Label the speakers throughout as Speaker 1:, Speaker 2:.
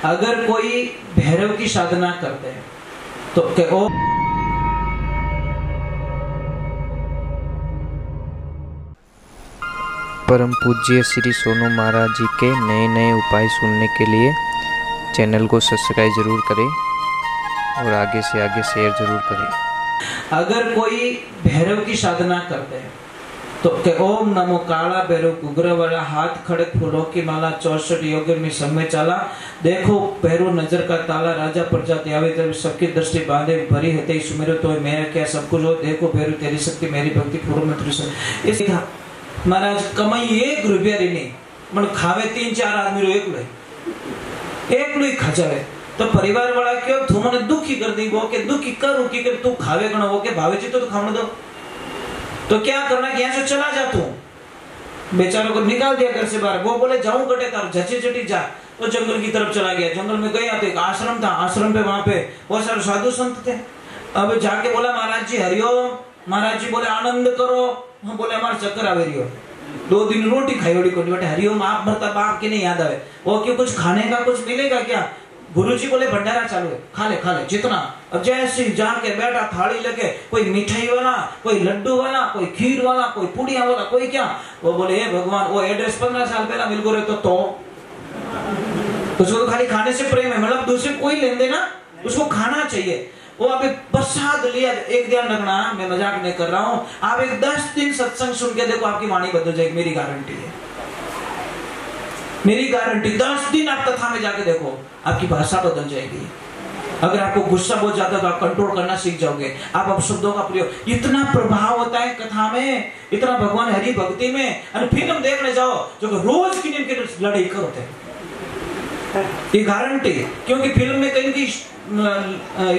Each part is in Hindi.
Speaker 1: अगर कोई भैरव की साधना करते हैं तो ओ
Speaker 2: परम पूज्य श्री सोनू महाराज जी के नए नए उपाय सुनने के लिए चैनल को सब्सक्राइब जरूर करें और आगे से आगे शेयर जरूर करें।
Speaker 1: अगर कोई भैरव की साधना करते हैं तो ओम नमो काला भैरव उग्र वाला हाथ खड़े फूलों की माला 64 योगियों में सब में चाला। देखो भैरव नजर का ताला राजा प्रजाति आवे तब सबकी दृष्टि बांधे भरी है सुमेरो तो मेरा क्या सब कुछ हो। देखो भैरव तेरी शक्ति मेरी भक्ति पूर्व में इस महाराज कमाई 1 रुपया री नहीं मन खावे 3-4 आदमी रो एक ही खजावे तो परिवार वाला क्यों तू मने दुखी कर दी वो के दुखी करूं कि तू खावे गणो वो के भावे जी तो खाने दो तो क्या करना कि यहाँ से चला जा तू बेचारों को निकाल दिया घर से बाहर। वो बोले जाऊं कटे तार झचे झटी जा तो जंगल की तरफ चला गया। जंगल में गया तो एक आश्रम था। आश्रम पे वहां पे बहुत सारे साधु संत थे। अब जाके बोला महाराज जी हरिओम। महाराज जी बोले आनंद करो। हम बोले हमारे चक्कर आवे रही हो 2 दिन रोटी खाई ओडी कोटी बेटे हरिओम आप भरता बाप के नहीं याद आवे वो क्यों कुछ खाने का कुछ मिलेगा क्या। गुरुजी बोले भंडारा चालू है खा ले जितना। अब जैसे जाके बैठा थाली लेके कोई मिठाई वाला कोई लड्डू वाला कोई खीर वाला कोई पुड़िया वाला कोई क्या। वो बोले हे भगवान वो एड्रेस 15 साल पहला मिल गए तो उसको तो खाली खाने से प्रेम है मतलब दूसरे कोई लेन देना उसको खाना चाहिए। वो अभी प्रसाद लिया। एक दिन रखना मैं मजाक नहीं कर रहा हूँ। आप एक 10 दिन सत्संग सुन के देखो आपकी वाणी बदल जाएगी मेरी गारंटी है। मेरी गारंटी 10 दिन आप कथा में जाके देखो आपकी भाषा बदल जाएगी। अगर आपको गुस्सा बहुत ज्यादा तो आप कंट्रोल करना सीख जाओगे। आप अपशब्दों का प्रयोग इतना प्रभाव होता है कथा में इतना भगवान हरि भक्ति में। और फिल्म देखने जाओ जो रोज की लड़ाई करते हैं ये गारंटी। क्योंकि फिल्म में कहीं की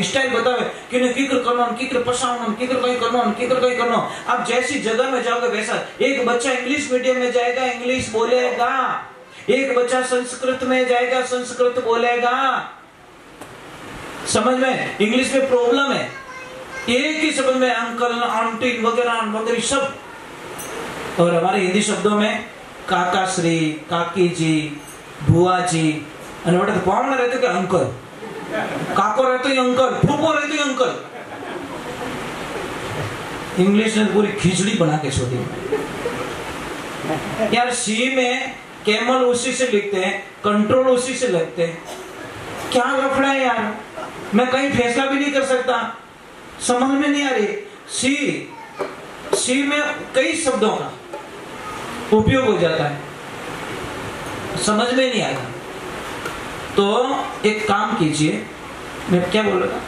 Speaker 1: स्टाइल बतावे कि ने किकर करना किकर पसावना किकर कहीं करना किकर कहीं करना। आप जैसी जगह में जाओगे वैसा। एक बच्चा इंग्लिश मीडियम में जाएगा इंग्लिश बोलेगा। एक बच्चा संस्कृत में जाएगा संस्कृत बोलेगा। समझ में इंग्लिश में प्रॉब्लम है। एक ही शब्द में अंकल आंटी वगैरह वगैरह सब। और हमारे हिंदी शब्दों में काका श्री काकी जी बुआ जी और तो पावना रहते कि अंकल काको रहते ही अंकल फूफो रहते ही अंकल। इंग्लिश ने पूरी खिचड़ी बना के छोड़ी यार। सी में कैमल उसी से लिखते हैं कंट्रोल उसी से लिखते हैं। क्या लफड़ा है यार। मैं कहीं फैसला भी नहीं कर सकता समझ में नहीं आ रही। सी में कई शब्दों का उपयोग हो जाता है समझ में नहीं आएगा। तो एक काम कीजिए। मैं क्या बोल रहा था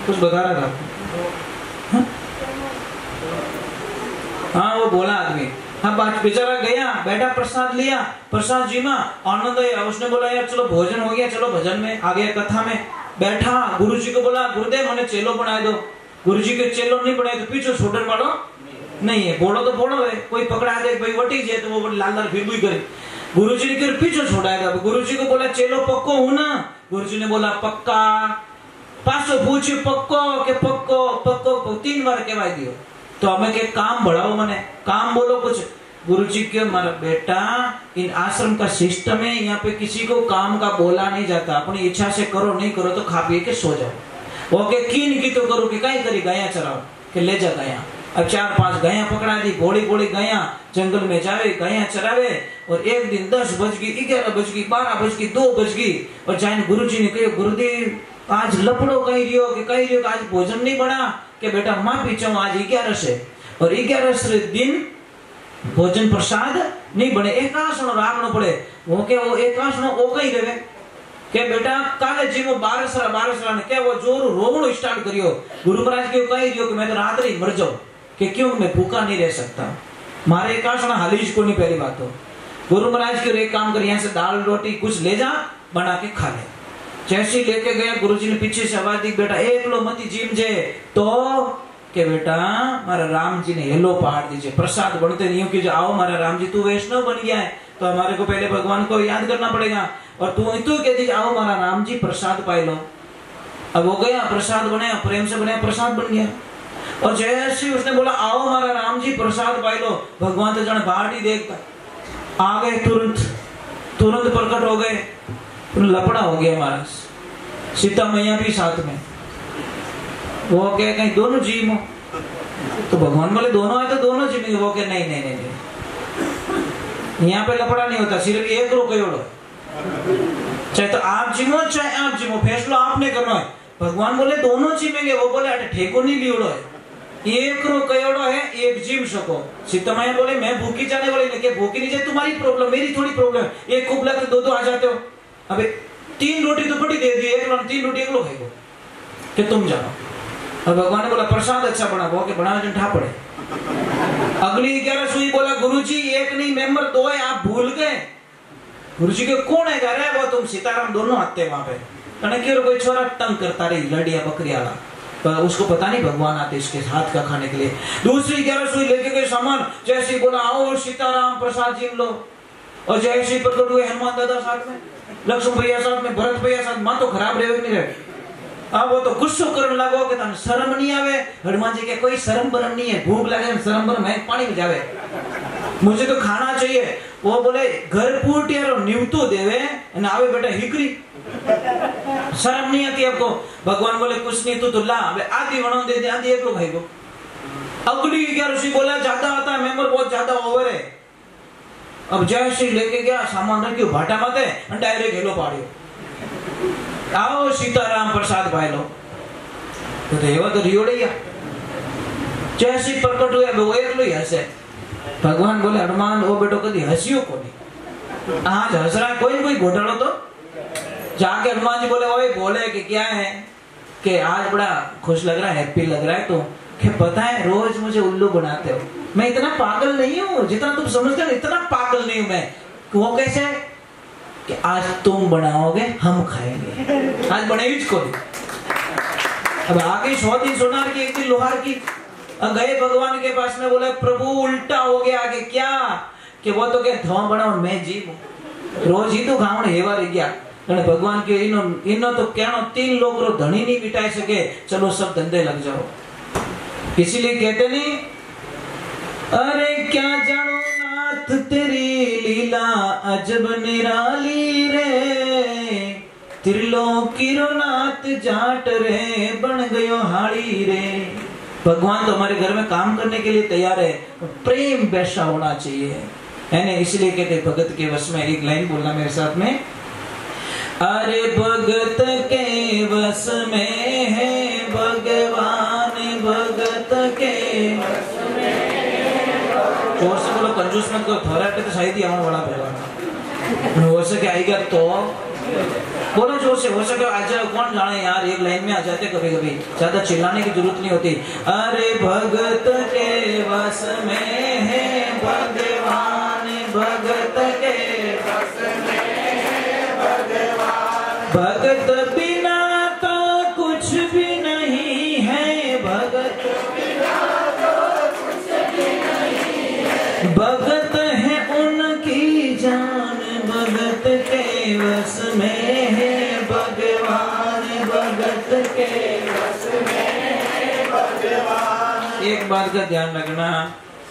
Speaker 1: कुछ बता रहा था। हाँ वो बोला आदमी हाँ बात बेचारा गया बैठा प्रसाद लिया प्रसाद जी में आनंद आया। उसने बोला यार चलो भोजन हो गया चलो भजन में आ गया कथा में बैठा। गुरुजी को बोला गुरुदेव मैंने चेलो बना दो। गुरुजी के चेलो नहीं बनाए तो पीछे छोड़ने वालों नहीं है। बोलो तो बोलो है कोई पकड़ा दे भाई वटी जाए तो वो लाल लाल फिर भी करे। गुरुजी ने पीछे छोड़ाएगा। गुरुजी को बोला चेलो पक्को हूं ना। गुरुजी ने बोला पक्का। पासो पूछ्યું पक्को के पक्को पक्को 3 बार कहवा दियो। तो हमें के काम बढ़ाओ मने काम बोलो कुछ। गुरुजी के मारा बेटा इन आश्रम का सिस्टम है यहाँ पे किसी को काम का बोला नहीं जाता। अपनी इच्छा से करो नहीं करो तो खा पी के सो जाओ। ओके की तो करो कि कहीं करी गाया चराओ के ले जा गाया। अब 4-5 गाया पकड़ा दी घोड़ी गाया जंगल में जावे गाया चरावे। और एक दिन 10 बज गई 11 बज गई 12 बज गई 2 बज गई और जाइन गुरुजी ने कहो गुरुदेव आज लपड़ो कही रियो कि कही रियो आज भोजन नहीं बना के बेटा माफी चाहूं आज 11 से और 11 से दिन भोजन प्रसाद नहीं बने। एकासनो राखनो पड़े वो के वो एकासनो ओ कही रहे के बेटा काले जी वो 12 ने क्या वो जोर रोवणो स्टार्ट करियो। गुरु महाराज के कही रियो कि मैं तो रात ही मर जाऊं कि क्यों मैं भूखा नहीं रह सकता मारे एकासना हालीज को नहीं। पहली बात तो गुरु महाराज के एक काम कर यहाँ से दाल रोटी कुछ ले जा बना के खा ले। जैसे लेके गया गुरुजी ने पीछे से आवाज दी बेटा एक लो मती जीम जे तो के बेटा मारा राम जी ने हेलो पहाड़ दीजिए प्रसाद बनते नहीं कि आओ मारा राम जी तू वैष्णव बन गया है तो हमारे को पहले भगवान को याद करना पड़ेगा। और तू कह दीजिए आओ मारा राम जी प्रसाद पाए लो। अब हो गया प्रसाद बनाया प्रेम से बनाया प्रसाद बन गया। और जैसे उसने बोला आओ हमारा राम जी प्रसाद पाई लो भगवान तो जाने बाहर ही देखता आ गए तुरंत प्रकट हो गए। लपड़ा हो गया महाराज। सीता मैया भी साथ में, वो कहे कहीं दोनों जीव हो, तो भगवान बोले दोनों है तो दोनों जीवेंगे। वो कहे नहीं नहीं नहीं, यहाँ पे लपड़ा नहीं होता, सिर्फ एक रो कयोड़ो, चाहे तो आप जीवो चाहे आप जीवो, फैसला आपने करना है। भगवान बोले दोनों जीवेंगे, वो बोले अरे ठेको नहीं लियोड़ो है, एक रो कयोड़ो है, एक जीव सको। सीता मैया बोले मैं भूखी जाने वाली नहीं, भूखी नहीं जाए तुम्हारी प्रॉब्लम, मेरी थोड़ी प्रॉब्लम। एक कुबला तो दो आ जाते हो, अबे 3 रोटी तो बड़ी दे दी, एक 3 रोटी एक लोग खाएगो कि तुम जानो। और भगवान ने बोला प्रसाद अच्छा बना, वो के बना जो ठा पड़े। अगली 11 सुई बोला गुरुजी एक नहीं मेंबर 2 है, आप भूल गए। गुरुजी के कौन है घर है, वो तुम सीताराम दोनों आते वहां पे। कहने क्यों कोई छोरा तंग करता रही लड़िया बकरिया, पर उसको पता नहीं भगवान आते इसके हाथ का खाने के लिए। दूसरी 11 सुई लेके गए सामान, जैसे बोला आओ सीताराम प्रसाद जी लो, और जैसे प्रकट हुए हनुमान दादा साथ में, लक्ष्मण भैया साथ में, भरत भैया साथ। मां तो खराब रहे नहीं रहे, अब वो तो गुस्सो करने लगो कि तने शर्म नहीं आवे। हनुमान जी के कोई शर्म बरम नहीं है, भूख लगे शर्म बरम है, पानी में जावे, मुझे तो खाना चाहिए। वो बोले घर पूटियारो निवतो देवे न आवे बेटा हिकरी, शर्म नहीं आती आपको। भगवान बोले कुछ नहीं, तू तो ला आधी वणो दे दे, आधी एक लोग खाएगो। अगली 11 सी बोला ज्यादा आता है, मेंबर बहुत ज्यादा ओवर है। अब जैसे लेके गया सामान रखियो भाटा माते और डायरेक्ट हेलो पाड़ियो, आओ सीताराम प्रसाद भाई लो। तो एवा तो रियोड़िया जैसे प्रकट हुए वो एक लो हसे। भगवान बोले हनुमान वो बेटो कभी हंसियो को नहीं, आज हंस रहा है कोई कोई घोटालो। तो जाके हनुमान जी बोले ओए बोले कि क्या है कि आज बड़ा खुश लग रहा है, हैप्पी लग रहा है, तो कि पता है रोज मुझे उल्लू बनाते हो, मैं इतना पागल नहीं हूँ जितना तुम समझते हो, इतना पागल नहीं हूँ मैं। वो कैसे कि आज तुम बनाओगे हम खाएंगे, आज बनेगी कोई। अब आगे 100 दिन सोनार की 1 दिन लोहार की। गए भगवान के पास में, बोले प्रभु उल्टा हो गया आगे क्या कि वो तो क्या धो बनाओ मैं जीव रोज ही तो खावण हेवा रह गया। भगवान के इनो तो कहना 3 लोग रो धनी नहीं बिठाई सके, चलो सब धंधे लग जाओ। इसीलिए कहते नहीं अरे क्या जानो नाथ तेरी लीला अजब निराली रे, त्रिलोकी रो नाथ जाट रे बन गयो हाड़ी रे। भगवान तो हमारे घर में काम करने के लिए तैयार है, प्रेम वैसा होना चाहिए है ना। इसलिए कहते भगत के वश में, एक लाइन बोलना मेरे साथ में, अरे भगत के वश में है भगवान, भगत के वश में। जोर से बोलो, कंजूस मत करो, थोड़ा तो शायद ही आने वाला भगवान हो सके आएगा तो बोलो जोर से, हो सके आज कौन जाने यार, एक लाइन में आ जाते कभी कभी, ज्यादा चिल्लाने की जरूरत नहीं होती। अरे भगत के वश में है भगवान, भगत के वश में है भगवान, भगत बिना तो कुछ भी नहीं है, भगत बिना तो कुछ भी नहीं है, भगत है उनकी जान, भगत के वश में है भगवान, भगत के वश में है भगवान। एक बात का ध्यान रखना,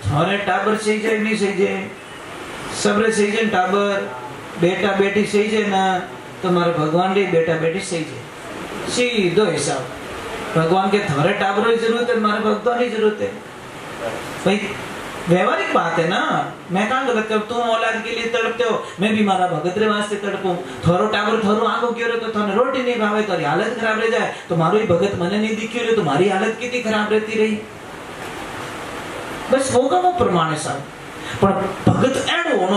Speaker 1: हमारे टाबर सही जाए नहीं सही जाए, सबरे सही जाए, टाबर बेटा बेटी सही जाए ना, तुम्हारे भगवान रे बेटा बेटी सही जाए, सीधो हिसाब। भगवान के थोड़े टाबरों की जरूरत है, हमारे भक्तों की जरूरत है भाई, व्यवहारिक बात है ना। मैं कहाँ गलत कर, तुम औलाद के लिए तड़पते हो, मैं भी मारा भगत रे वास्ते तड़पूं। थोरो टाबर थोरो आंखों क्यों रे, तो थाने रोटी नहीं भावे तो हालत खराब रह जाए, तो मारो ही भगत मने नहीं दिखी रे, तुम्हारी हालत कितनी खराब रहती रही। बस होगा वो प्रमाण है साहब, पर भगत एड होना